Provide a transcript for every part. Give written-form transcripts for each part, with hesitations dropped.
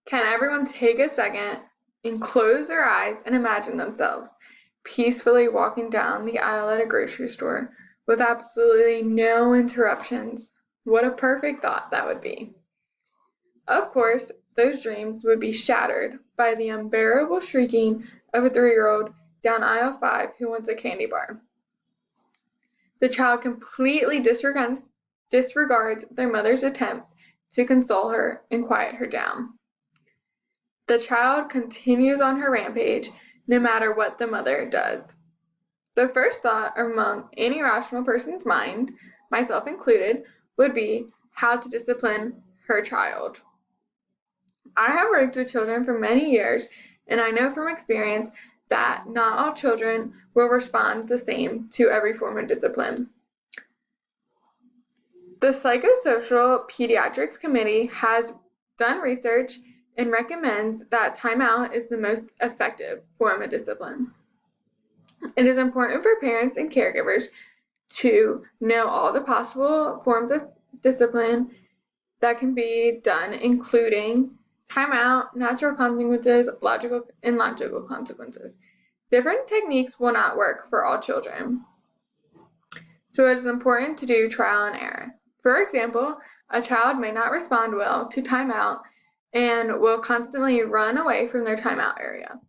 Can everyone take a second and close their eyes and imagine themselves peacefully walking down the aisle at a grocery store with absolutely no interruptions? What a perfect thought that would be. Of course, those dreams would be shattered by the unbearable shrieking of a 3-year-old down aisle 5 who wants a candy bar. The child completely disregards their mother's attempts to console her and quiet her down. The child continues on her rampage no matter what the mother does. The first thought among any rational person's mind, myself included, would be how to discipline her child. I have worked with children for many years, and I know from experience that not all children will respond the same to every form of discipline. The Psychosocial Pediatrics Committee has done research and recommends that timeout is the most effective form of discipline. It is important for parents and caregivers to know all the possible forms of discipline that can be done, including timeout, natural consequences, logical consequences. Different techniques will not work for all children, so it is important to do trial and error. For example, a child may not respond well to timeout and will constantly run away from their timeout area.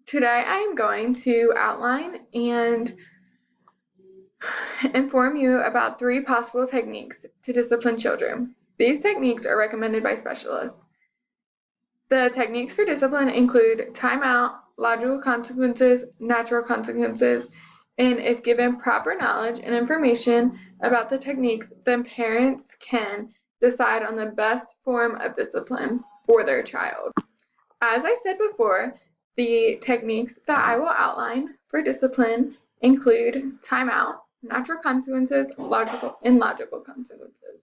Today I am going to outline and inform you about 3 possible techniques to discipline children. These techniques are recommended by specialists. The techniques for discipline include timeout, logical consequences, natural consequences, and if given proper knowledge and information about the techniques, then parents can decide on the best form of discipline for their child. As I said before, the techniques that I will outline for discipline include timeout, natural consequences, logical consequences.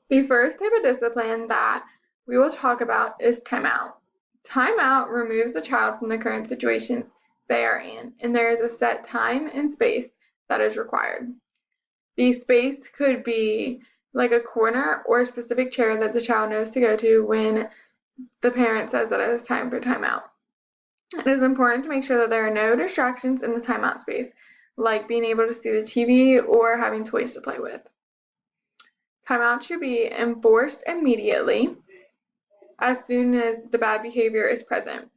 The first type of discipline that we will talk about is timeout. Timeout removes the child from the current situation they are in, and there is a set time and space that is required. The space could be like a corner or a specific chair that the child knows to go to when the parent says that it is time for timeout. It is important to make sure that there are no distractions in the timeout space, like being able to see the TV or having toys to play with. Timeout should be enforced immediately as soon as the bad behavior is present.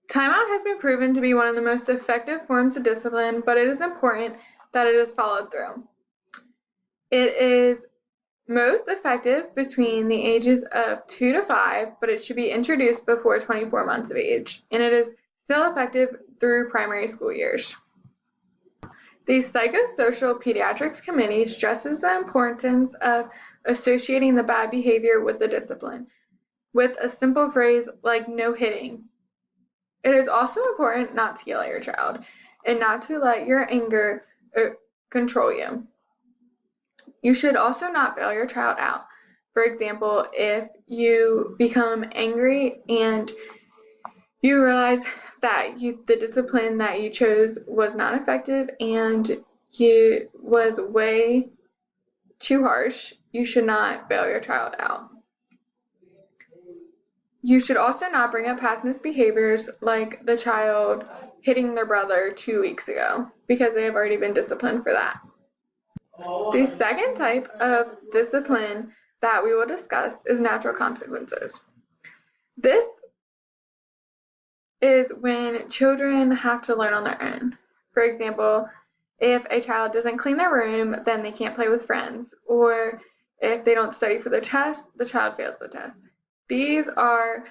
Timeout has been proven to be one of the most effective forms of discipline, but it is important that it is followed through. It is most effective between the ages of 2 to 5, but it should be introduced before 24 months of age, and it is still effective through primary school years. The Psychosocial Pediatrics Committee stresses the importance of associating the bad behavior with the discipline, with a simple phrase like no hitting. It is also important not to yell at your child and not to let your anger control you. You should also not bail your child out. For example, if you become angry and you realize that the discipline that you chose was not effective and you was way too harsh, you should not bail your child out. You should also not bring up past misbehaviors like the child hitting their brother 2 weeks ago, because they have already been disciplined for that. The second type of discipline that we will discuss is natural consequences. This is when children have to learn on their own. For example, if a child doesn't clean their room, then they can't play with friends, or if they don't study for the test, the child fails the test. These are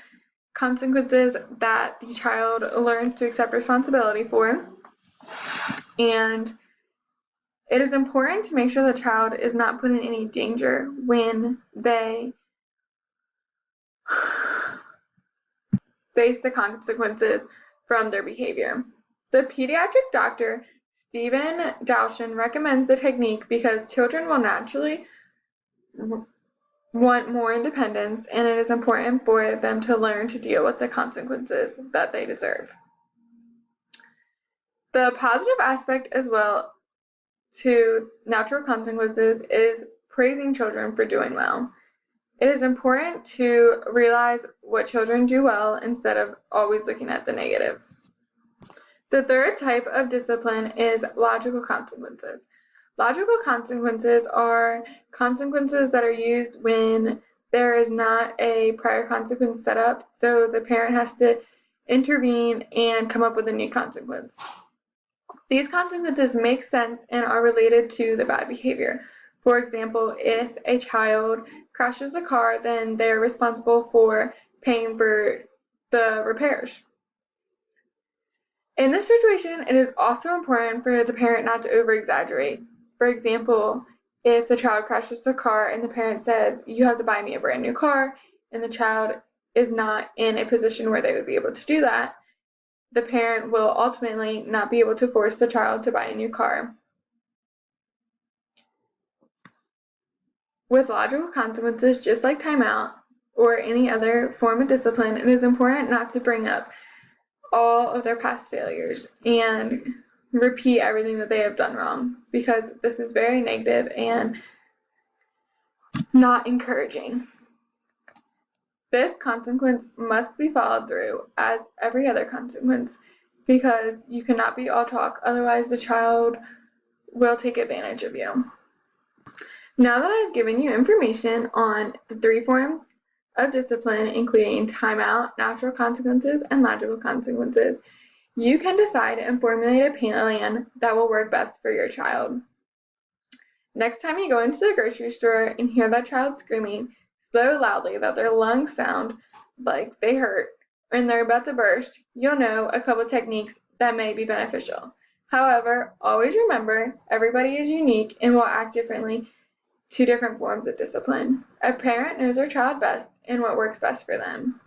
consequences that the child learns to accept responsibility for, and it is important to make sure the child is not put in any danger when they face the consequences from their behavior. The pediatric doctor, Stephen Dowson, recommends the technique because children will naturally want more independence, and it is important for them to learn to deal with the consequences that they deserve. The positive aspect as well to natural consequences is praising children for doing well. It is important to realize what children do well instead of always looking at the negative. The third type of discipline is logical consequences. Logical consequences are consequences that are used when there is not a prior consequence set up, so the parent has to intervene and come up with a new consequence. These consequences make sense and are related to the bad behavior. For example, if a child crashes a car, then they are responsible for paying for the repairs. In this situation, it is also important for the parent not to over-exaggerate. For example, if the child crashes the car and the parent says, "You have to buy me a brand new car," and the child is not in a position where they would be able to do that, the parent will ultimately not be able to force the child to buy a new car. With logical consequences, just like timeout or any other form of discipline, it is important not to bring up all of their past failures and repeat everything that they have done wrong, because this is very negative and not encouraging. This consequence must be followed through as every other consequence, because you cannot be all talk, otherwise the child will take advantage of you. Now that I've given you information on the three forms of discipline, including timeout, natural consequences, and logical consequences, you can decide and formulate a plan that will work best for your child. Next time you go into the grocery store and hear that child screaming so loudly that their lungs sound like they hurt and they're about to burst, you'll know a couple techniques that may be beneficial. However, always remember, everybody is unique and will act differently to different forms of discipline. A parent knows their child best and what works best for them.